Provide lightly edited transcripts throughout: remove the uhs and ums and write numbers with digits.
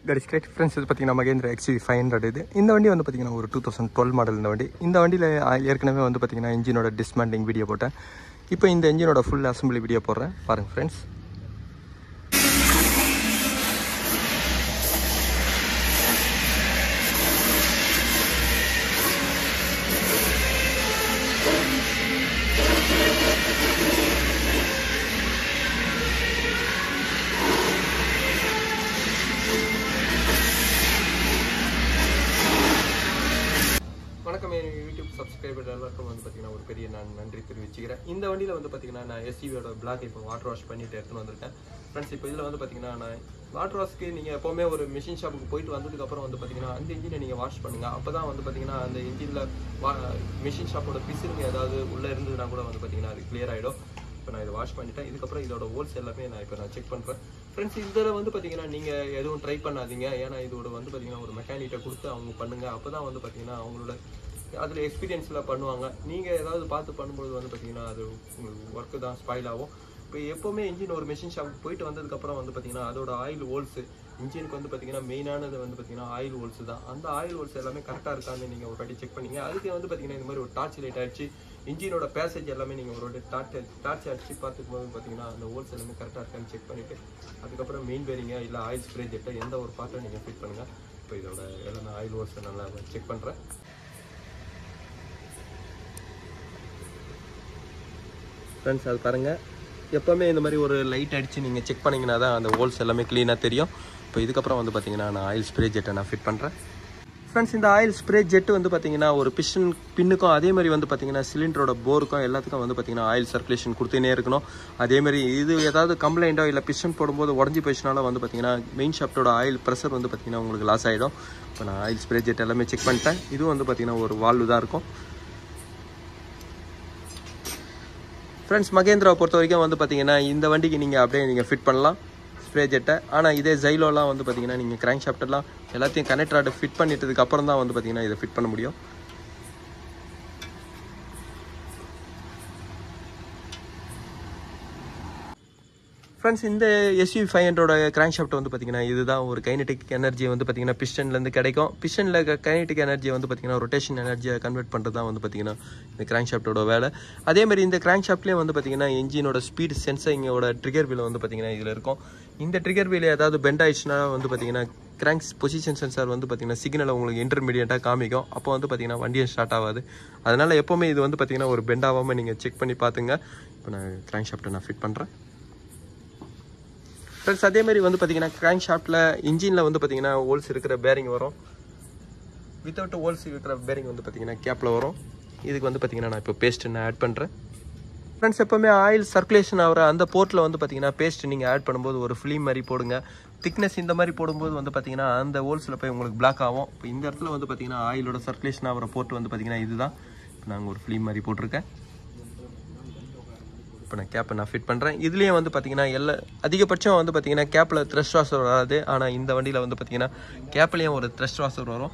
Guys, great friends, இது பார்த்தீங்கன்னா Mahindra XUV500 இது. இந்த வண்டி வந்து பார்த்தீங்கன்னா ஒரு 2012 மாடல் இந்த வண்டி. இந்த வண்டியில் ஏற்கனவே வந்து பார்த்தீங்கன்னா இன்ஜினோட டிஸ்மேண்டிங் வீடியோ போட்டேன். இப்போ இந்த இன்ஜினோட ஃபுல் அசம்பிளி வீடியோ போடுறேன் பாருங்கள் ஃப்ரெண்ட்ஸ். வணக்கம் யூடியூப் சப்ஸ்கிரைபர் எல்லாருக்கும் வந்து பார்த்தீங்கன்னா ஒரு பெரிய நான் நன்றி தெரிவிச்சுக்கிறேன். இந்த வண்டியில் வந்து பார்த்தீங்கன்னா நான் எஸ்யூவியோட பிளாக் இப்போ வாட்டர் வாஷ் பண்ணிட்டு எடுத்துன்னு வந்திருக்கேன் ஃப்ரெண்ட்ஸ். இப்போ இதில் வந்து பார்த்தீங்கன்னா நான் வாட்டர் வாஷ்க்கு நீங்கள் எப்போவுமே ஒரு மிஷின் ஷாப்புக்கு போயிட்டு வந்ததுக்கப்புறம் வந்து பார்த்தீங்கன்னா அந்த இன்ஜினை நீங்கள் வாஷ் பண்ணுங்கள். அப்போ தான் வந்து பார்த்தீங்கன்னா அந்த இன்ஜினில் மிஷின் ஷாப்போட பிசுறுங்க ஏதாவது உள்ளே இருந்ததுன்னா கூட வந்து பார்த்தீங்கன்னா அது கிளியர் ஆகிடும். இப்போ நான் இதை வாஷ் பண்ணிட்டேன். இதுக்கப்புறம் இதோட ஹோல்ஸ் எல்லாமே நான் செக் பண்ணுறேன் ஃப்ரெண்ட்ஸ். இதில் வந்து பார்த்தீங்கன்னா நீங்கள் எதுவும் ட்ரை பண்ணாதீங்க. ஏன்னா இதோட வந்து பார்த்தீங்கன்னா ஒரு மெக்கானிக்கை கொடுத்து அவங்க பண்ணுங்கள். அப்போ தான் வந்து பார்த்தீங்கன்னா அவங்களோட அதில் எக்ஸ்பீரியன்ஸில் பண்ணுவாங்க. நீங்கள் ஏதாவது பார்த்து பண்ணும்போது வந்து பார்த்தீங்கன்னா அது உங்களுக்கு ஒர்க்கு தான் ஸ்பாயில் ஆகும். இப்போ எப்போவுமே இன்ஜின் ஒரு மிஷின் ஷாப்புக்கு போயிட்டு வந்ததுக்கப்புறம் வந்து பார்த்தீங்கன்னா அதோட ஆயில் ஹோல்ஸு இன்ஜினுக்கு வந்து பார்த்தீங்கன்னா மெயினானது வந்து பார்த்தீங்கன்னா ஆயில் ஹோல்ஸு தான். அந்த ஆயில் ஹோல்ஸ் எல்லாமே கரெக்டாக இருக்கான்னு நீங்கள் ஒரு வாட்டி செக் பண்ணிங்க. அதுக்கு வந்து பார்த்தீங்கன்னா இந்த மாதிரி ஒரு டார்ச் லைட் அடிச்சு இன்ஜினோட பேசேஜ் எல்லாமே நீங்கள் ஒரு வாட்டி டார்ச் அடிச்சு பார்த்துக்கும் போது பார்த்தீங்கன்னா அந்த ஹோல்ஸ் எல்லாமே கரெக்டாக இருக்கான்னு செக் பண்ணிவிட்டு அதுக்கப்புறம் மெயின் பேரிங்க இல்லை ஆயில் ஸ்ப்ரே ஜெட்டை எந்த ஒரு பார்ட்டை நீங்கள் ஃபிட் பண்ணுங்கள். இப்போ இதோட எல்லாமே ஆயில் ஹோல்ஸை நல்லா செக் பண்ணுறேன் ஃப்ரெண்ட்ஸ். அது பாருங்கள், எப்போவுமே இந்த மாதிரி ஒரு லைட் அடித்து நீங்கள் செக் பண்ணிங்கன்னா தான் அந்த ஹோல்ஸ் எல்லாமே க்ளீனாக தெரியும். இப்போ இதுக்கப்புறம் வந்து பார்த்தீங்கன்னா நான் ஆயில் ஸ்ப்ரே ஜெட்டை நான் ஃபிட் பண்ணுறேன் ஃப்ரெண்ட்ஸ். இந்த ஆயில் ஸ்ப்ரே ஜெட்டு வந்து பார்த்தீங்கன்னா ஒரு பின்னுக்கும் அதே மாதிரி வந்து பார்த்தீங்கன்னா சிலிண்டரோட போருக்கும் எல்லாத்துக்கும் வந்து பார்த்தீங்கன்னா ஆயில் சர்க்குலேஷன் கொடுத்துனே இருக்கணும். அதேமாதிரி இது ஏதாவது கம்ப்ளைண்ட்டோ இல்லை பிஸ்டன் போடும்போது உடஞ்சி போயிடுச்சுனாலும் வந்து பார்த்தீங்கன்னா மெயின் ஷாஃப்ட்டோட ஆயில் ப்ரெஷர் வந்து பார்த்தீங்கன்னா உங்களுக்கு லாஸ் ஆகிடும். இப்போ நான் ஆயில் ஸ்ப்ரே ஜெட் எல்லாமே செக் பண்ணிட்டேன். இதுவும் வந்து பார்த்தீங்கன்னா ஒரு வால்வு தான் இருக்கும் ஃப்ரெண்ட்ஸ். மகேந்திராவை பொறுத்த வரைக்கும் வந்து பார்த்தீங்கன்னா இந்த வண்டிக்கு நீங்கள் அப்படியே நீங்கள் ஃபிட் பண்ணலாம் ஸ்ப்ரே ஜெட்டை. ஆனால் இதே ஜைலோலாம் வந்து பார்த்தீங்கன்னா நீங்கள் கிராங்க் ஷாஃப்ட்டெல்லாம் எல்லாத்தையும் கனெக்டராக ஃபிட் பண்ணிட்டதுக்கு அப்புறம் தான் வந்து பார்த்தீங்கன்னா இதை ஃபிட் பண்ண முடியும். ஃப்ரெண்ட்ஸ், இந்த XUV500 கிராங்க் ஷாஃப்ட் வந்து பார்த்தீங்கன்னா இதுதான் ஒரு கைனடிக் எனர்ஜி வந்து பார்த்தீங்கன்னா பிஸ்டன்லேருந்து கிடைக்கும். பிஸ்டனில் கைனடிக் எனர்ஜியை வந்து பார்த்தீங்கன்னா ரொட்டேஷன் எனர்ஜியை கன்வெர்ட் பண்ணுறது தான் வந்து பார்த்தீங்கன்னா இந்த கிராங்க் ஷாஃப்ட்டோட வேலை. அதேமாதிரி இந்த கிராங்க் ஷாஃப்ட்லேயும் வந்து பார்த்தீங்கன்னா இன்ஜினோட ஸ்பீட் சென்சரிங்கோட ட்ரிகர் வீல் வந்து பார்த்தீங்கன்னா இதில் இருக்கும். இந்த ட்ரிகர் வீல் ஏதாவது பெண்ட் ஆயிடுச்சுன்னா வந்து பார்த்தீங்கன்னா கிராங்க்ஸ் பொசிஷன் சென்சார் வந்து பார்த்தீங்கன்னா சிக்னலை உங்களுக்கு இன்டர்மீடியட்டாக காமிக்கும். அப்போ வந்து பார்த்தீங்கன்னா வண்டியும் ஸ்டார்ட் ஆகாது. அதனால் எப்போவுமே இது வந்து பார்த்தீங்கன்னா ஒரு பெண்ட் ஆகாமல் நீங்கள் செக் பண்ணி பார்த்துங்க. இப்போ நான் கிராங்க் ஷாஃப்ட்டை நான் ஃபிட் பண்ணுறேன் ஃப்ரெண்ட்ஸ். அதேமாதிரி வந்து பார்த்தீங்கன்னா கிராங்க் ஷாஃப்ட்டில் இன்ஜினில் வந்து பார்த்தீங்கன்னா ஹோல்ஸ் இருக்கிற பேரிங் வரும். வித்தவுட் ஹோல்ஸ் இருக்கிற பேரிங் வந்து பார்த்தீங்கன்னா கேப்பில் வரும். இதுக்கு வந்து பார்த்தீங்கன்னா நான் இப்போ பேஸ்ட் நான் ஆட் பண்ணுறேன் ஃப்ரெண்ட்ஸ். எப்போவுமே ஆயில் சர்க்குலேஷன் ஆகிற அந்த போர்ட்டில் வந்து பார்த்தீங்கன்னா பேஸ்ட் நீங்கள் ஆட் பண்ணும்போது ஒரு ஃபிலிம் மாதிரி போடுங்க. திக்னஸ் இந்த மாதிரி போடும்போது வந்து பார்த்தீங்கன்னா அந்த ஹோல்ஸில் போய் உங்களுக்கு பிளாக் ஆகும். இப்போ இந்த இடத்துல வந்து பார்த்தீங்கன்னா ஆயிலோட சர்க்குலேஷன் ஆகிற போர்ட் வந்து பார்த்தீங்கன்னா இதுதான். இப்போ நாங்கள் ஒரு ஃபிலிம் மாதிரி போட்டிருக்கேன். இப்போ நான் கேப்பை நான் ஃபிட் பண்ணுறேன். இதுலேயும் வந்து பார்த்தீங்கன்னா அதிகபட்சம் வந்து பார்த்தீங்கன்னா கேப்பில் த்ரெஸ்ட் வாஷர் வராது. ஆனால் இந்த வண்டியில் வந்து பார்த்தீங்கன்னா கேப்லேயும் ஒரு த்ரெஸ்ட் வாஷர் வரும்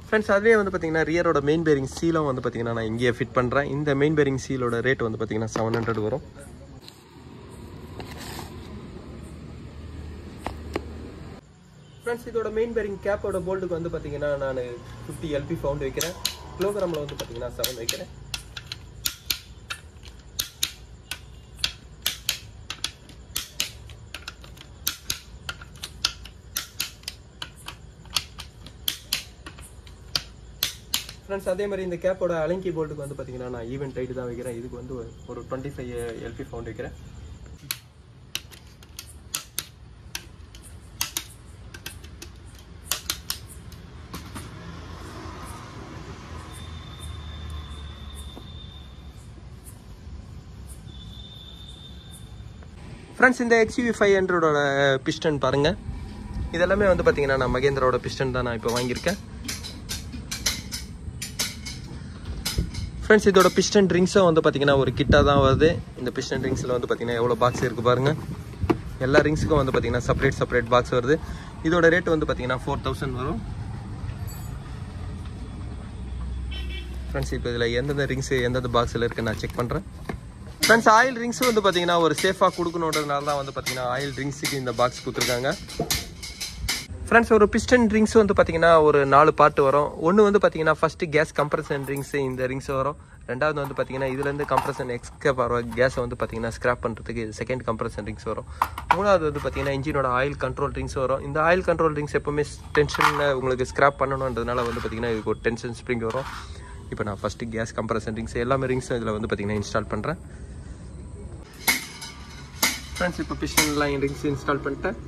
ஃப்ரெண்ட்ஸ். அதுலேயே வந்து பார்த்தீங்கன்னா ரியரோட மெயின் பேரிங் சீலும் வந்து பார்த்தீங்கன்னா நான் இங்கேயே ஃபிட் பண்ணுறேன். இந்த மெயின் பேரிங் சீலோட ரேட் வந்து பார்த்தீங்கன்னா 700 வரும் ஃப்ரெண்ட்ஸ். இதோட மெயின் பேரிங் கேப்போட போல்ட்டுக்கு வந்து பார்த்தீங்கன்னா நான் 50 LP ஃபவுண்ட் வைக்கிறேன். கிலோகிராமில் வந்து பார்த்தீங்கன்னா 7 வைக்கிறேன். ஃப்ரெண்ட்ஸ், அதே மாதிரி இந்த கேப்போட அலங்கி போல்ட்டுக்கு வந்து பார்த்தீங்கன்னா நான் ஈவென்ட் டைட்டு தான் வைக்கிறேன். இதுக்கு வந்து ஒரு 25 LP ஃபவுண்ட் வைக்கிறேன். ஃப்ரெண்ட்ஸ், இந்த XUV500 பிஸ்டன் பாருங்கள். இதெல்லாமே வந்து பார்த்தீங்கன்னா நான் மகேந்திராவோட பிஸ்டன் தான் நான் இப்போ வாங்கியிருக்கேன் ஃப்ரெண்ட்ஸ். இதோட பிஸ்டன் ரிங்ஸும் வந்து பார்த்தீங்கன்னா ஒரு கிட்டாக தான் வருது. இந்த பிஸ்டன் ரிங்ஸில் வந்து பார்த்தீங்கன்னா எவ்வளோ பாக்ஸ் இருக்குது பாருங்கள். எல்லா ரிங்ஸுக்கும் வந்து பார்த்தீங்கன்னா செப்பரேட் பாக்ஸ் வருது. இதோட ரேட் வந்து பார்த்தீங்கன்னா 4000 வரும் ஃப்ரெண்ட்ஸ். இப்போ இதில் எந்தெந்த ரிங்ஸு எந்தெந்த பாக்ஸில் இருக்குன்னு நான் செக் பண்ணுறேன் ஃப்ரெண்ட்ஸ். ஆயில் ரிங்ஸும் வந்து பார்த்தீங்கன்னா ஒரு சேஃபாக கொடுக்கணுன்றதுனால தான் வந்து பார்த்தீங்கன்னா ஆயில் ரிங்ஸுக்கு இந்த பாக்ஸ் கொடுத்துருக்காங்க. ஃப்ரெண்ட்ஸ் ஒரு பிஸ்டன் ரிங்ஸ் வந்து பார்த்தீங்கன்னா ஒரு 4 பார்ட் வரும். ஒன்று வந்து பார்த்தீங்கன்னா ஃபஸ்ட்டு கேஸ் கம்ப்ரஷன் ரிங்ஸ், இந்த ரிங்ஸ் வரும். ரெண்டாவது வந்து பார்த்தீங்கன்னா இதுலேருந்து கம்ப்ரஷன் எக்ஸ்கேப் வர கேஸை வந்து பார்த்தீங்கன்னா ஸ்க்ராப் பண்ணுறதுக்கு செகண்ட் கம்ப்ரஷன் ரிங்ஸ் வரும். மூணாவது வந்து பார்த்தீங்கன்னா இன்ஜினோட ஆயில் கண்ட்ரோல் ரிங்ஸ் வரும். இந்த ஆயில் கண்ட்ரோல் ரிங்ஸ் எப்போவுமே டென்ஷனில் உங்களுக்கு ஸ்க்ராப் பண்ணணுன்றதுனால வந்து பார்த்தீங்கன்னா இதுக்கு ஒரு டென்ஷன் ஸ்ப்ரிங் வரும். இப்போ நான் ஃபஸ்ட்டு கேஸ் கம்ப்ரஷன் ரிங்ஸ் எல்லாமே ரிங்ஸும் இதில் வந்து பார்த்தீங்கன்னா இன்ஸ்டால் பண்ணுறேன். ஃப்ரெண்ட்ஸ் இப்போ பிஸ்டன்லாம் ரிங்ஸ் இன்ஸ்டால் பண்ணிட்டேன்.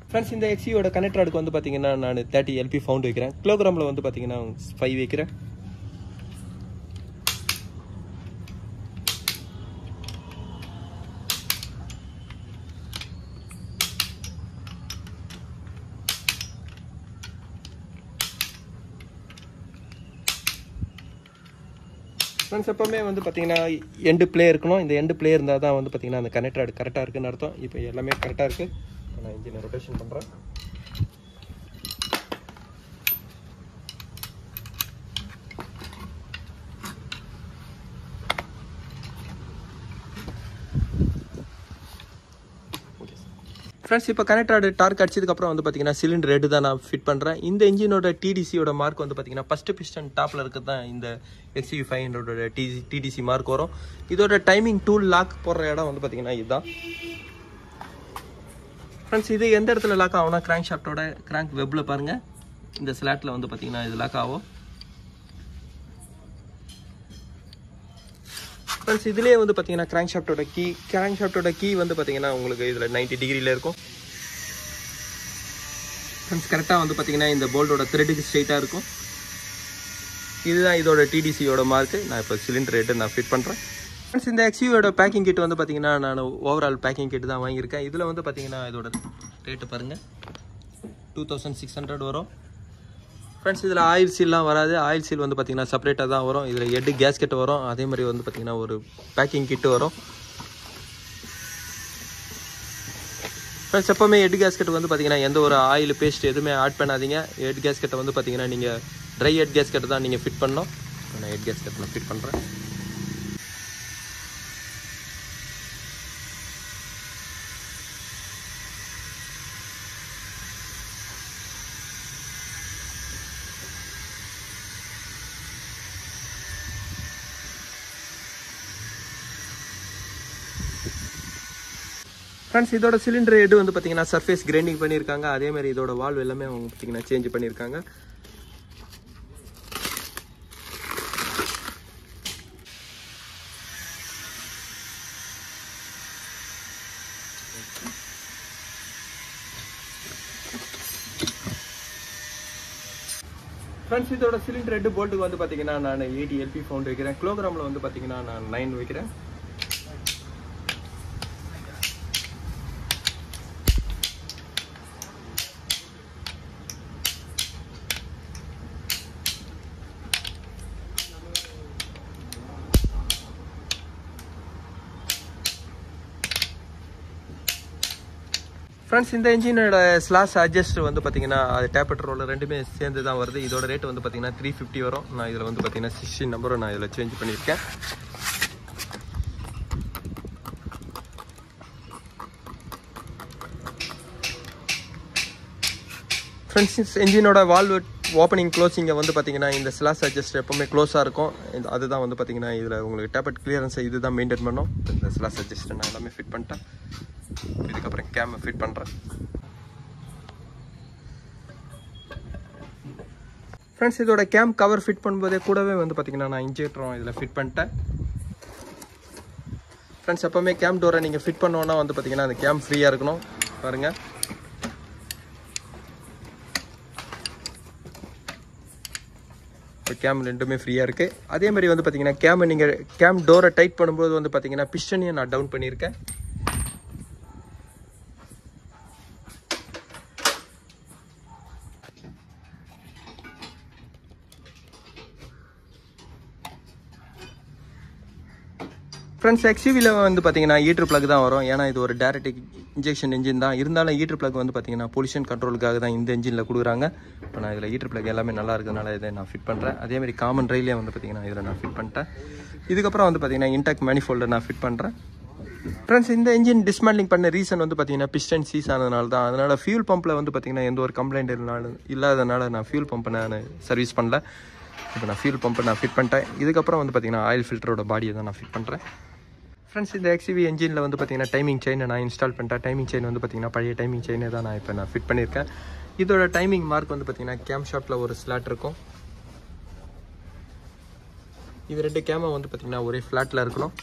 ஃப்ரெண்ட்ஸ் இந்த எக்ஸியோட கனெக்டர் அடுக்கு வந்து பார்த்தீங்கன்னா நான் 30 LP ஃபவுண்ட் வைக்கிறேன். கிலோகிராமில் வந்து பார்த்தீங்கன்னா 5 வைக்கிறேன். ஃப்ரெண்ட்ஸ் எப்போவுமே வந்து பார்த்தீங்கன்னா எண்டு பிளே இருக்கணும். இந்த எண்டு பிளே இருந்தால் தான் வந்து பார்த்தீங்கன்னா அந்த கனெக்டர் அடுக்கு கரெக்டாக இருக்குன்னு அர்த்தம். இப்போ எல்லாமே கரெக்டாக இருக்குது. நான் இன்ஜினை ரொட்டேஷன் பண்ணுறேன். ஃப்ரெண்ட்ஸ் இப்போ கனெக்டட் டார்க் அடிச்சதுக்கப்புறம் வந்து பார்த்தீங்கன்னா சிலிண்டர் ரெட்டு தான் நான் ஃபிட் பண்ணுறேன். இந்த இன்ஜினோட டிடிசியோட மார்க் வந்து பார்த்தீங்கன்னா ஃபஸ்ட்டு பிஸ்டன் டாப்பில் இருக்கிறது தான் இந்த XUV500 டிடிசி மார்க் வரும். இதோட டைமிங் டூல் லாக் போடுற இடம் வந்து பார்த்தீங்கன்னா இதுதான். ஃப்ரெண்ட்ஸ் இது எந்த இடத்துல லாக் ஆகும்னா கிராங்க் ஷாஃப்டோட கிராங்க் வெப்பில் பாருங்கள், இந்த ஸ்லாட்டில் வந்து பார்த்தீங்கன்னா இது லாக் ஆகும். ஃப்ரெண்ட்ஸ் இதுலேயே வந்து பார்த்தீங்கன்னா கிராங்க் ஷாஃப்டோட கீ வந்து பார்த்தீங்கன்னா உங்களுக்கு இதில் 90 டிகிரியில் இருக்கும். ஃப்ரெண்ட்ஸ் கரெக்டாக வந்து பார்த்தீங்கன்னா இந்த போல்டோட த்ரெட்டுக்கு ஸ்ட்ரெயிட்டாக இருக்கும். இதுதான் இதோட டிடிசியோட மார்க்கு. நான் இப்போ சிலிண்டர் ரேட்டு நான் ஃபிட் பண்ணுறேன். ஃப்ரெண்ட்ஸ் இந்த XUV பேக்கிங் கிட் வந்து பார்த்தீங்கன்னா நான் ஓவரால் பேக்கிங் கிட் தான் வாங்கியிருக்கேன். இதில் வந்து பார்த்தீங்கன்னா இதோட ரேட்டு பாருங்கள், 2600 வரும். ஃப்ரெண்ட்ஸ் இதில் ஆயில் சீல்லாம் வராது. ஆயில் சீல் வந்து பார்த்தீங்கன்னா செப்பரேட்டாக தான் வரும். இதில் ஹெட் கேஸ்கெட் வரும். அதே மாதிரி வந்து பார்த்தீங்கன்னா ஒரு பேக்கிங் கிட்டு வரும். ஃப்ரெண்ட்ஸ் எப்போவுமே ஹெட் கேஸ்கெட் வந்து பார்த்தீங்கன்னா எந்த ஒரு ஆயில் பேஸ்ட் எதுவுமே ஆட் பண்ணாதீங்க. ஹெட் கேஸ்கெட்டை வந்து பார்த்தீங்கன்னா நீங்கள் ட்ரை ஹெட் கேஸ்கெட் தான் நீங்கள் ஃபிட் பண்ணணும். நான் ஹெட் கேஸ்கெட் நான் ஃபிட் பண்ணுறேன். ஃப்ரெண்ட்ஸ் இதோட சிலிண்டர் ஹெட் வந்து பார்த்தீங்கன்னா சர்ஃபேஸ் கிரைண்டிங் பண்ணியிருக்காங்க. அதே மாதிரி இதோட வால்வ் எல்லாமே அவங்க பார்த்தீங்கன்னா சேஞ்ச் பண்ணியிருக்காங்க. ஃப்ரெண்ட்ஸ் இதோட சிலிண்டர் ஹெட் போல்ட்டுக்கு வந்து பார்த்தீங்கன்னா நான் 80 LP ஃபவுண்ட் வைக்கிறேன். கிலோகிராமில் வந்து பார்த்தீங்கன்னா நான் 9 வைக்கிறேன். ஃப்ரெண்ட்ஸ் இந்த இன்ஜினோட ஸ்லாஷ் அட்ஜஸ்ட் வந்து பார்த்தீங்கன்னா அது டேப்பட் ரோலர் ரெண்டுமே சேர்ந்து தான் வருது. இதோட ரேட் வந்து பார்த்தீங்கன்னா 350 வரும். நான் இதில் வந்து பார்த்தீங்கன்னா 16 நம்பரும் நான் இதில் சேஞ்ச் பண்ணியிருக்கேன். ஃப்ரெண்ட்ஸ் இன்ஜினோட வால்வ் ஓப்பனிங் க்ளோசிங்கை வந்து பார்த்தீங்கன்னா இந்த ஸ்லாஷ் அட்ஜஸ்ட் எப்போவுமே க்ளோஸாக இருக்கும். அதுதான் வந்து பார்த்தீங்கன்னா இதில் உங்களுக்கு டேப்பட் கிளியரன்ஸை இது தான் மெயின்டைன் பண்ணும். இந்த ஸ்லாஷ் அட்ஜஸ்ட் நான் எல்லாமே ஃபிட் பண்ணிட்டேன். இதுக்கப்புறம் கேமை ஃபிட் பண்ணுறேன். ஃப்ரெண்ட்ஸ் இதோட கேம் கவர் ஃபிட் பண்ணும்போதே கூடவே வந்து பார்த்தீங்கன்னா நான் இன்ஜெக்டரும் இதில் ஃபிட் பண்ணிட்டேன். ஃப்ரெண்ட்ஸ் எப்போவுமே கேம் டோரை நீங்கள் ஃபிட் பண்ணோன்னா வந்து பார்த்தீங்கன்னா அந்த கேம் ஃப்ரீயாக இருக்கணும். பாருங்கள், இப்போ கேம் ரெண்டுமே ஃப்ரீயாக இருக்குது. அதே மாதிரி வந்து பார்த்தீங்கன்னா கேம் டோரை டைட் பண்ணும்போது வந்து பார்த்தீங்கன்னா பிஸ்டனையும் நான் டவுன் பண்ணியிருக்கேன். ஃப்ரெண்ட்ஸ், எக்ஸ்யூவியில் வந்து பார்த்தீங்கன்னா ஈட்ரு பிளக் தான் வரும். ஏன்னா இது ஒரு டைரக்ட் இன்ஜெக்ஷன் இன்ஜின் தான். இருந்தாலும் ஈட்ரு பிளக் வந்து பார்த்தீங்கன்னா பொல்யூஷன் கண்ட்ரோலுக்காக தான் இந்த இன்ஜினில் கொடுக்குறாங்க. இப்போ நான் இதில் ஈட்ரு பிளக் எல்லாமே நல்லா இருக்கிறதுனால இதை நான் ஃபிட் பண்ணுறேன். அதேமாதிரி காமன் ரயிலே வந்து பார்த்தீங்கன்னா இதில் நான் ஃபிட் பண்ணிட்டேன். இதுக்கப்புறம் வந்து பார்த்தீங்கன்னா இன்டாக் மேனிஃபோல்டை நான் ஃபிட் பண்ணுறேன். ஃப்ரெண்ட்ஸ், இந்த இன்ஜின் டிஸ்மேண்ட்லிங் பண்ண ரீசன் வந்து பார்த்தீங்கன்னா பிஸ்டன் சீஸ் ஆனதுனால தான். அதனால் ஃபியூல் பம்பில் வந்து பார்த்தீங்கன்னா எந்த ஒரு கம்ப்ளைண்ட் இல்லாதனால நான் ஃபியூல் பம்பை நான் சர்வீஸ் பண்ணல. இப்போ நான் ஃபியூல் பம்பை நான் ஃபிட் பண்ணிட்டேன். இதுக்கப்புறம் வந்து பார்த்தீங்கன்னா ஆயில் ஃபில்டரோட பாடியை தான் நான் ஃபிட் பண்ணுறேன். ஃப்ரெண்ட்ஸ், இந்த எக்ஸ்யூவி என்ஜினில் வந்து பார்த்தீங்கன்னா டைமிங் செயினை நான் இன்ஸ்டால் பண்ணிட்டேன். டைமிங் செயின் வந்து பார்த்தீங்கன்னா பழைய டைமிங் செயினே தான் நான் ஃபிட் பண்ணியிருக்கேன். இதோட டைமிங் மார்க் வந்து பார்த்தீங்கன்னா கேம் ஷாஃப்ட்டில் ஒரு ஸ்லாட் இருக்கும். இது 2 கேமை வந்து பார்த்தீங்கன்னா ஒரே ஃப்ளாட்டில் இருக்கணும்.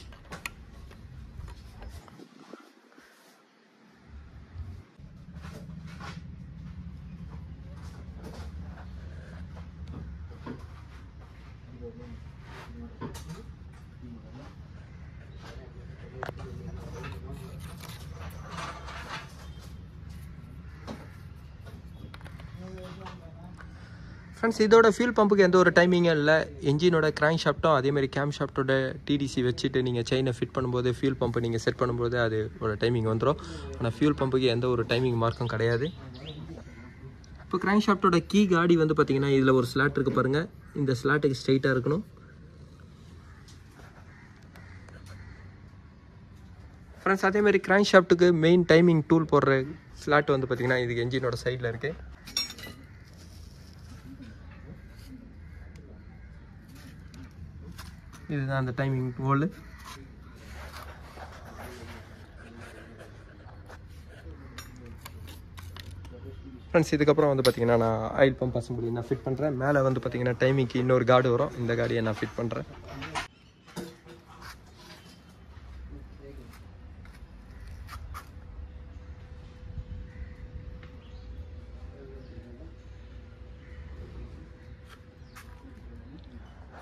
ஃப்ரெண்ட்ஸ், இதோட ஃபியூல் பம்புக்கு எந்த ஒரு டைமிங்கும் இல்லை. என்ஜினோட கிராங்க் ஷாஃப்ட்டும் அதேமாதிரி கேம் ஷாஃப்ட்டோட டிடிசி வச்சுட்டு நீங்கள் செயினை ஃபிட் பண்ணும்போது ஃபியூல் பம்பை நீங்கள் செட் பண்ணும்போது அது ஒரு டைமிங் வந்துடும். ஆனால் ஃபியூல் பம்புக்கு எந்த ஒரு டைமிங் மார்க்கும் கிடையாது. இப்போ கிராங்க் ஷாஃப்ட்டோட கீ காடி வந்து பார்த்தீங்கன்னா இதில் ஒரு ஸ்லாட் இருக்குது பாருங்கள். இந்த ஸ்லாட்டுக்கு ஸ்ட்ரைட்டாக இருக்கணும். ஃப்ரெண்ட்ஸ், அதேமாதிரி கிராங்க் ஷாஃப்ட்டுக்கு மெயின் டைமிங் டூல் போடுற ஸ்லாட் வந்து பார்த்தீங்கன்னா இதுக்கு என்ஜினோட சைடில் இருக்குது. இதுதான் அந்த டைமிங் ஹோல்டு. ஃப்ரெண்ட்ஸ், இதுக்கப்புறம் வந்து பார்த்தீங்கன்னா நான் ஆயில் பம்ப் அசம்பிளி நான் ஃபிட் பண்ணுறேன். மேலே வந்து பார்த்தீங்கன்னா டைமிங்க்கு இன்னொரு கார்டு வரும். இந்த கார்டையை நான் ஃபிட் பண்ணுறேன்.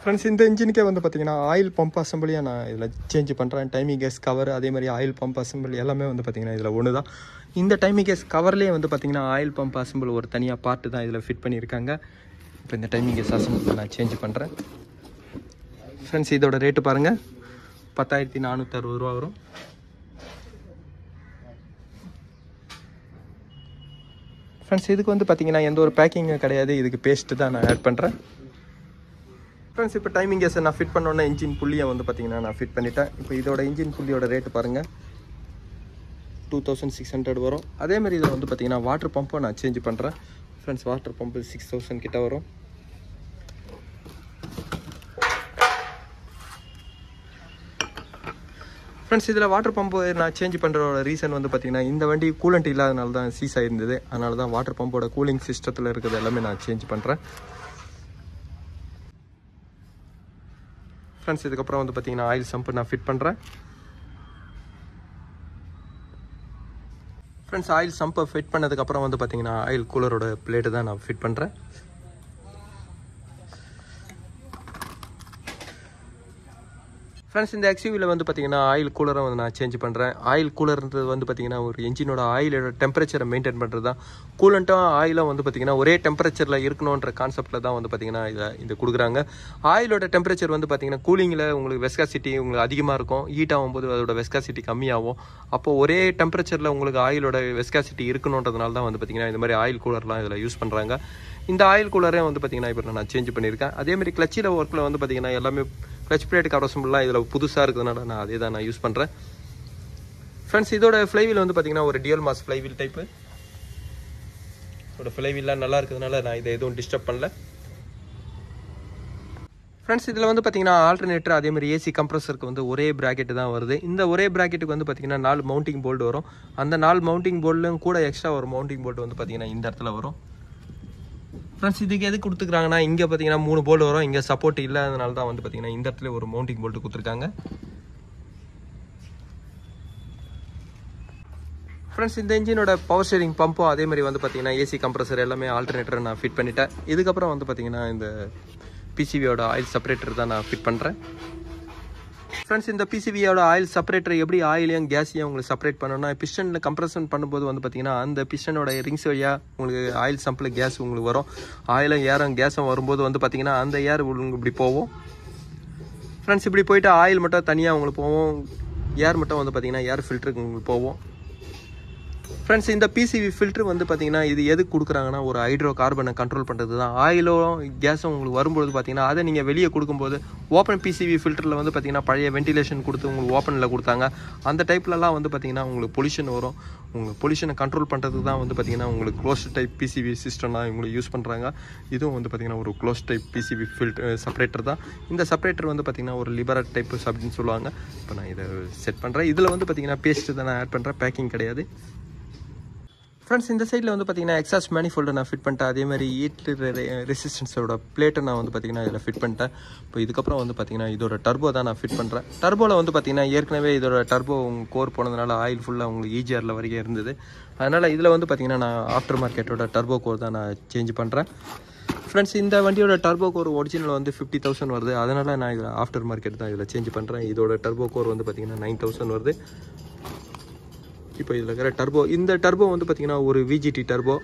ஃப்ரெண்ட்ஸ், இந்த இன்ஜினுக்கே வந்து பார்த்தீங்கன்னா ஆயில் பம்ப் அசம்பிளியாக நான் இதில் சேஞ்ச் பண்ணுறேன். டைமிங் கேஸ் கவர் அதே மாதிரி ஆயில் பம்ப் அசம்பிள் எல்லாமே வந்து பார்த்தீங்கன்னா இதில் ஒன்று தான். இந்த டைமிங் கேஸ் கவர்லேயே வந்து பார்த்தீங்கன்னா ஆயில் பம்ப் அசம்பிள் ஒரு தனியாக பார்ட்டு தான் இதில் ஃபிட் பண்ணியிருக்காங்க. இப்போ இந்த டைமிங் கேஸ் அசம்பிள் நான் சேஞ்ச் பண்ணுறேன். ஃப்ரெண்ட்ஸ், இதோட ரேட்டு பாருங்கள், 10,460 ரூபா வரும். ஃப்ரெண்ட்ஸ், இதுக்கு வந்து பார்த்தீங்கன்னா எந்த ஒரு பேக்கிங்கும் கிடையாது. இதுக்கு பேஸ்ட்டு தான் நான் ஆட் பண்ணுறேன். ஃப்ரெண்ட்ஸ், இப்போ டைமிங் கேஸை நான் ஃபிட் பண்ணோன்னே இன்ஜின் புள்ளியை வந்து பார்த்தீங்கன்னா நான் ஃபிட் பண்ணிட்டேன். இப்போ இதோட இன்ஜின் புள்ளியோட ரேட்டு பாருங்கள், 2600 வரும். அதேமாதிரி இதில் வந்து பார்த்தீங்கன்னா வாட்டர் பம்பை நான் சேஞ்ச் பண்ணுறேன். ஃப்ரெண்ட்ஸ், வாட்டர் பம்பு 6000 கிட்ட வரும். ஃப்ரெண்ட்ஸ், இதில் வாட்டர் பம்பு நான் சேஞ்ச் பண்ணுறோட ரீசன் வந்து பார்த்தீங்கன்னா இந்த வண்டி கூலண்ட் இல்லாதனால தான் சீஸ் ஆகிருந்தது. அதனால தான் வாட்டர் பம்போட கூலிங் சிஸ்டத்தில் இருக்கிறது எல்லாமே நான் சேஞ்ச் பண்ணுறேன். ஃப்ரெண்ட்ஸ், இதுக்கப்புறம் வந்து பார்த்தீங்கன்னா ஆயில் சம்பு நான் ஃபிட் பண்ணுறேன். ஃப்ரெண்ட்ஸ், ஆயில் சம்பை ஃபிட் பண்ணதுக்கப்புறம் வந்து பார்த்தீங்கன்னா ஆயில் கூலரோட பிளேட்டு தான் நான் ஃபிட் பண்ணுறேன். ஃப்ரெண்ட்ஸ், இந்த எக்ஸ்யூவியில் வந்து பார்த்தீங்கன்னா ஆயில் கூலரை வந்து நான் சேஞ்ச் பண்ணுறேன். ஆயில் கூலர்ன்றது வந்து பார்த்தீங்கன்னா ஒரு என்ஜினோட ஆயிலோட டெம்பரேச்சரை மெயின்டைன் பண்ணுறது தான். கூலண்ட்டும் ஆயிலும் வந்து பார்த்தீங்கன்னா ஒரே டெம்பரேச்சரில் இருக்கணுன்ற கான்செப்டில் தான் வந்து பார்த்தீங்கன்னா இது கொடுக்குறாங்க. ஆயிலோட டெம்பரேச்சர் வந்து பார்த்தீங்கன்னா கூலிங்கில் உங்களுக்கு வெஸ்காசிட்டி உங்களுக்கு அதிகமாக இருக்கும். ஹீட் ஆகும்போது அதோட வெஸ்காசிட்டி கம்மியாகும். அப்போது ஒரே டெம்பரேச்சரில் உங்களுக்கு ஆயிலோட வெஸ்காசிட்டி இருக்கணுன்றதுனால தான் வந்து பார்த்தீங்கன்னா இந்த மாதிரி ஆயில் கூலர்லாம் இதில் யூஸ் பண்ணுறாங்க. இந்த ஆயில் கூலரே வந்து பார்த்தீங்கன்னா இப்போ நான் சேஞ்ச் பண்ணியிருக்கேன். அதேமாதிரி கிளச்சில் ஒர்க்கில் வந்து பார்த்தீங்கன்னா எல்லாமே கிளச் பிளேட் கவர் அசம்பிள்லாம் இதில் புதுசாக இருக்கிறதுனால நான் அதே தான் நான் யூஸ் பண்ணுறேன். ஃப்ரெண்ட்ஸ், இதோட ஃப்ளைவீல் வந்து பார்த்தீங்கன்னா ஒரு டியூல் மாஸ் ஃப்ளைவீல் டைப்பு. இதோட ஃப்ளைவீல்லாம் நல்லா இருக்கிறதுனால நான் இதை எதுவும் டிஸ்டர்ப் பண்ணல. ஃப்ரெண்ட்ஸ், இதில் வந்து பார்த்தீங்கன்னா ஆல்டர்னேட்டர் அதேமாதிரி ஏசி கம்ப்ரஸருக்கு வந்து ஒரே ப்ராக்கெட்டு தான் வருது. இந்த ஒரே ப்ராக்கெட்டுக்கு வந்து பார்த்தீங்கன்னா 4 மவுண்டிங் போல்டு வரும். அந்த 4 மவுண்டிங் போல்டும் கூட எக்ஸ்ட்ரா ஒரு மவுண்டிங் போல்டு வந்து பார்த்தீங்கன்னா இந்த இடத்துல வரும். ஃப்ரெண்ட்ஸ், இதுக்கு எது கொடுத்துருக்காங்கன்னா இங்கே பார்த்தீங்கன்னா 3 போல்டு வரும். இங்கே சப்போர்ட் இல்லாதனால தான் வந்து பார்த்தீங்கன்னா இந்த இடத்துல ஒரு மவுண்டிங் போல்டு கொடுத்துருக்காங்க. ஃப்ரெண்ட்ஸ், இந்த இன்ஜினோட பவர் ஸ்டீரிங் பம்பும் அதே மாதிரி வந்து பார்த்தீங்கன்னா ஏசி கம்ப்ரஸர் எல்லாமே ஆல்டர்னேட்டரை நான் ஃபிட் பண்ணிட்டேன். இதுக்கப்புறம் வந்து பார்த்தீங்கன்னா இந்த பிசிவியோட ஆயில் செப்பரேட்டர் தான் நான் ஃபிட் பண்ணுறேன். ஃப்ரெண்ட்ஸ், இந்த பிசிவியோட ஆயில் செப்பரேட்டர் எப்படி ஆயிலையும் கேஸையும் உங்களுக்கு செப்பரேட் பண்ணணும்னா, பிஸ்டனில் கம்ப்ரஷன் பண்ணும்போது வந்து பார்த்தீங்கன்னா அந்த பிஸ்டனோட ரிங்ஸ் வழியாக உங்களுக்கு ஆயில் சம்பில் கேஸ் உங்களுக்கு வரும். ஆயிலும் ஏரும் கேஸும் வரும்போது வந்து பார்த்தீங்கன்னா அந்த ஏர் உங்களுக்கு இப்படி போகும். ஃப்ரெண்ட்ஸ், இப்படி போயிட்டு ஆயில் மட்டும் தனியாக உங்களுக்கு போவோம், ஏர் மட்டும் வந்து பார்த்தீங்கன்னா ஏர் ஃபில்டருக்கு உங்களுக்கு போவோம். ஃப்ரெண்ட்ஸ், இந்த பிசிவி ஃபில்ட்ரு வந்து பார்த்தீங்கன்னா இது எதுக்கு கொடுக்குறாங்கன்னா ஒரு ஹைட்ரோ கார்பனை கண்ட்ரோல் பண்ணுறது தான். ஆயிலும் கேஸும் உங்களுக்கு வரும்போது பார்த்தீங்கன்னா அதை நீங்கள் வெளியே கொடுக்கும்போது ஓப்பன் பிசிவி ஃபில்டரில் வந்து பார்த்தீங்கன்னா பழைய வென்டிலேஷன் கொடுத்து உங்களுக்கு ஓப்பனில் கொடுத்தாங்க. அந்த டைப்லலாம் வந்து பார்த்தீங்கன்னா உங்களுக்கு பொல்யூஷன் வரும். உங்களுக்கு பொல்யூஷனை கண்ட்ரோல் பண்ணுறதுக்கு தான் வந்து பார்த்தீங்கன்னா உங்களுக்கு க்ளோஸ் டைப் பிசிவி சிஸ்டம்லாம் இவங்களுக்கு யூஸ் பண்ணுறாங்க. இதுவும் வந்து பார்த்தீங்கன்னா ஒரு close type PCV filter separator தான். இந்த செப்பரேட்டர் வந்து பார்த்தீங்கன்னா ஒரு லிபரட் டைப் அப்படின்னு சொல்லுவாங்க. இப்போ நான் இதை செட் பண்ணுறேன். இதில் வந்து பார்த்தீங்கன்னா பேஸ்ட்டு தான் நான் ஆட் பண்ணுறேன், பேக்கிங் கிடையாது. ஃப்ரெண்ட்ஸ், இந்த சைடில் வந்து பார்த்தீங்கன்னா எக்ஸாஸ்ட் மேனிஃபோல்டை நான் ஃபிட் பண்ணிட்டேன். அதேமாதிரி ஹீட் ரெசிஸ்டன்ஸோட பிளேட்டை நான் வந்து பார்த்தீங்கன்னா இதில் ஃபிட் பண்ணிட்டேன். இப்போ இதுக்கப்புறம் வந்து பார்த்தீங்கன்னா இதோட டர்போ தான் நான் ஃபிட் பண்ணுறேன். டர்போவில் வந்து பார்த்தீங்கன்னா ஏற்கனவே இதோட டர்போ கோர் போனதுனால ஆயில் ஃபுல்லாக உங்களுக்கு EGRல வரைக்கும் இருந்தது. அதனால் இதில் வந்து பார்த்தீங்கன்னா நான் ஆஃப்டர் மார்க்கெட்டோட டர்போ கோர் தான் நான் சேஞ்ச் பண்ணுறேன். ஃப்ரெண்ட்ஸ், இந்த வண்டியோட டர்போ கோர் ஒரிஜினல் வந்து 50,000 வருது. அதனால் நான் இதில் ஆஃப்டர் மார்க்கெட் தான் இதில் சேஞ்ச் பண்ணுறேன். இதோட டர்போ கோர் வந்து பார்த்தீங்கன்னா 9,000 வருது. இப்போ இதில் இருக்கிற டர்போ, இந்த டர்போ வந்து பார்த்தீங்கன்னா ஒரு VGD turbo,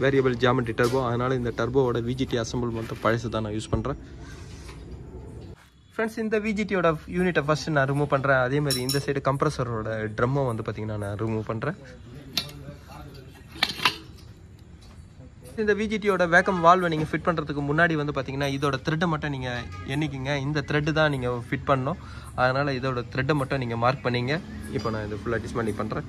variable geometry turbo. அதனால் இந்த டர்போவோட விஜிடி அசம்பிள் மட்டும் பழசு தான் நான் யூஸ் பண்ணுறேன். ஃப்ரெண்ட்ஸ், இந்த விஜிடியோட யூனிட்டை ஃபஸ்ட்டு நான் ரிமூவ் பண்ணுறேன். அதேமாதிரி இந்த சைடு கம்ப்ரஸரோட ட்ரம்மை வந்து பார்த்தீங்கன்னா நான் ரிமூவ் பண்ணுறேன். இந்த விஜிடியோட வேக்கம் வால்வை நீங்கள் ஃபிட் பண்ணுறதுக்கு முன்னாடி வந்து பார்த்தீங்கன்னா இதோட த்ரெட்டை மட்டும் நீங்கள் எண்ணிக்கிங்க. இந்த த்ரெட்டு தான் நீங்கள் ஃபிட் பண்ணணும். அதனால் இதோட த்ரெட்டை மட்டும் நீங்கள் மார்க் பண்ணிங்க. இப்போ நான் இதை ஃபுல்லாக டிஸ்மேண்டில் பண்ணுறேன்.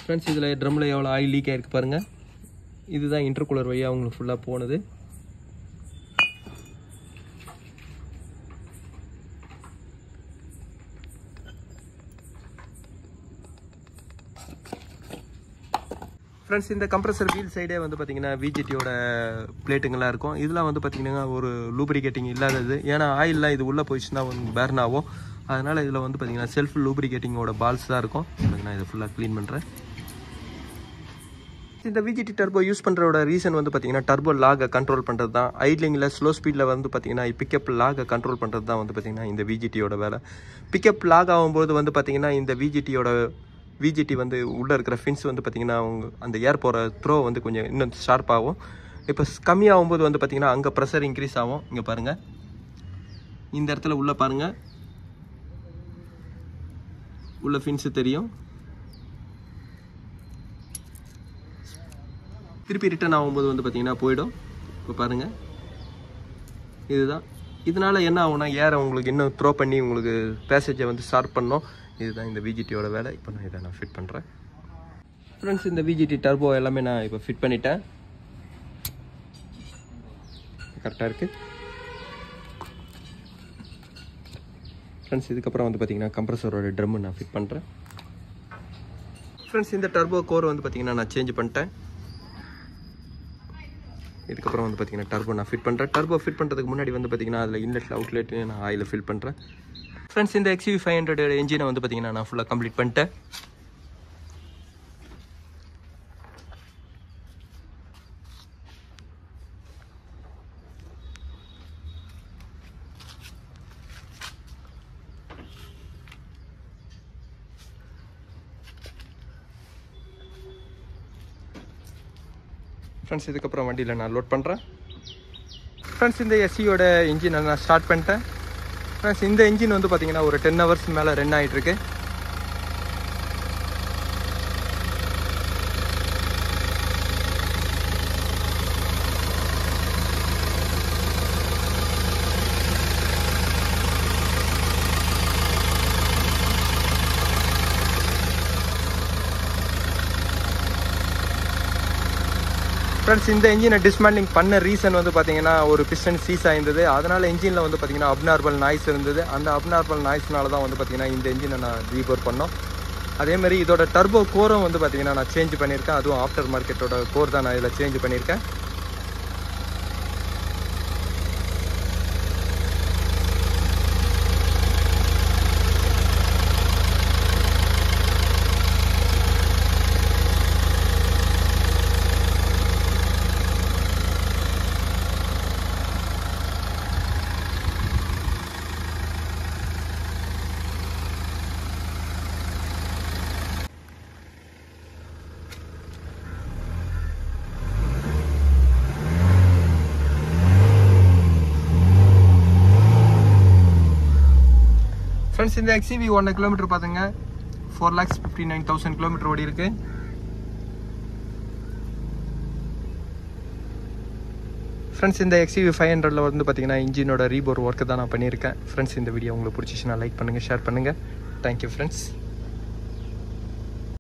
ஃப்ரெண்ட்ஸ், இதில் ட்ரம்மில் எவ்வளோ ஆயில் லீக் ஆகிருக்கு பாருங்கள். இதுதான் இன்டர்கூலர் வழியாக அவங்களுக்கு ஃபுல்லாக போனது. ஃப்ரெண்ட்ஸ், இந்த கம்ப்ரஸர் வீல் சைடே வந்து பார்த்தீங்கன்னா விஜிடியோட பிளேட்டுங்கெல்லாம் இருக்கும். இதெல்லாம் வந்து பார்த்தீங்கன்னா ஒரு லூப்ரிகேட்டிங் இல்லாதது. ஏன்னா ஆயிலெலாம் இது உள்ளே போயிடுச்சுன்னா பேர்ன் ஆகும். அதனால் இதில் வந்து பார்த்தீங்கன்னா செல்ஃப் லூப்ரிகேட்டிங்கோட பால்ஸ் தான் இருக்கும். நான் இதை ஃபுல்லாக க்ளீன் பண்ணுறேன். இந்த விஜிடி டர்போ யூஸ் பண்ணுறோட ரீசன் வந்து பார்த்தீங்கன்னா டர்போ லாகை கண்ட்ரோல் பண்ணுறது தான். ஐட்லிங்கில் ஸ்லோ ஸ்பீடில் வந்து பார்த்தீங்கன்னா பிக்கப் லாகை கண்ட்ரோல் பண்ணுறது தான் வந்து பார்த்தீங்கன்னா இந்த விஜிடியோட வேலை. பிக்கப் லாக் ஆகும்போது வந்து பார்த்தீங்கன்னா இந்த விஜிடி வந்து உள்ளே இருக்கிற ஃபின்ஸ் வந்து பார்த்திங்கன்னா அவங்க அந்த ஏர் போகிற த்ரோ வந்து கொஞ்சம் இன்னும் ஷார்ப்பாகும். இப்போ கம்மியாகும்போது வந்து பார்த்திங்கன்னா அங்கே ப்ரெஷர் இன்க்ரீஸ் ஆகும். இங்கே பாருங்கள், இந்த இடத்துல உள்ளே பாருங்கள், உள்ள ஃபின்ஸு தெரியும். திருப்பி ரிட்டர்ன் ஆகும்போது வந்து பார்த்திங்கன்னா போயிடும். இப்போ பாருங்கள், இதுதான். இதனால் என்ன ஆகும்னா ஏரை உங்களுக்கு இன்னும் த்ரோ பண்ணி உங்களுக்கு பேசேஜை வந்து ஷார்ப் பண்ணோம். இதுதான் இந்த விஜிடியோட வேலை. இப்போ நான் இதை ஃபிட் பண்ணுறேன். ஃப்ரெண்ட்ஸ், இந்த விஜிடி டர்போ எல்லாமே நான் இப்போ ஃபிட் பண்ணிட்டேன். கரெக்டாக இருக்குது. ஃப்ரெண்ட்ஸ், இதுக்கப்புறம் வந்து பார்த்திங்கன்னா கம்ப்ரஸரோட ட்ரம்மு நான் ஃபிட் பண்ணுறேன். ஃப்ரெண்ட்ஸ், இந்த டர்போ கோர் வந்து பார்த்திங்கன்னா நான் சேஞ்ச் பண்ணிட்டேன். இதுக்கப்புறம் வந்து பார்த்திங்கன்னா டர்போ நான் ஃபிட் பண்ணுறேன். டர்போ ஃபிட் பண்ணுறதுக்கு முன்னாடி வந்து பார்த்திங்கன்னா அதில் இன்லெட்டில் அவுட்லெட்டு நான் ஆயில் ஃபில் பண்ணுறேன். ஃப்ரெண்ட்ஸ், இந்த XUV 500 என்ஜினை வந்து பார்த்திங்கன்னா நான் ஃபுல்லாக கம்ப்ளீட் பண்ணிட்டேன். ஃப்ரெண்ட்ஸ், இதுக்கப்புறம் வண்டியில் நான் லோட் பண்ணுறேன். ஃப்ரெண்ட்ஸ், இந்த SUV இன்ஜினை நான் ஸ்டார்ட் பண்ணிட்டேன். ஃப்ரெண்ட்ஸ், இந்த இன்ஜின் வந்து பார்த்திங்கன்னா ஒரு 10 hours மேலே ரன் ஆகிட்டுருக்கு. ஃப்ரெண்ட்ஸ், இந்த இன்ஜினை டிஸ்மேண்டிங் பண்ண ரீசன் வந்து பார்த்தீங்கன்னா ஒரு பிஸ்டன் சீஸ் ஆயிருந்தது. அதனால் இன்ஜினில் வந்து பார்த்தீங்கன்னா அப்நார்மல் நாய்ஸ் இருந்தது. அந்த அப்நார்மல் நாய்ஸ்னால தான் வந்து பார்த்தீங்கன்னா இந்த இன்ஜினை நான் ரீபோர் பண்ணோம். அதேமாதிரி இதோட டர்போ கோரும் வந்து பார்த்தீங்கன்னா நான் சேஞ்ச் பண்ணியிருக்கேன். அதுவும் ஆஃப்டர் மார்க்கெட்டோட கோர் தான் நான் இதில் சேஞ்ச் பண்ணியிருக்கேன். ஃப்ரெண்ட்ஸ் இந்த எக்ஸ்யூவி 1 கிலோமீட்டர் பார்த்துங்க 4,59,000 கிலோமீட்டர் ஓடி இருக்கு. ஃப்ரெண்ட்ஸ் இந்த எக்ஸ்யூவி 500 வந்து பார்த்தீங்கன்னா இன்ஜினோட ரீபோர் ஒர்க்கு தான் நான் பண்ணியிருக்கேன். ஃப்ரெண்ட்ஸ் இந்த வீடியோ உங்களுக்கு பிடிச்சிச்சுன்னா லைக் பண்ணுங்கள், ஷேர் பண்ணுங்கள். Thank you friends.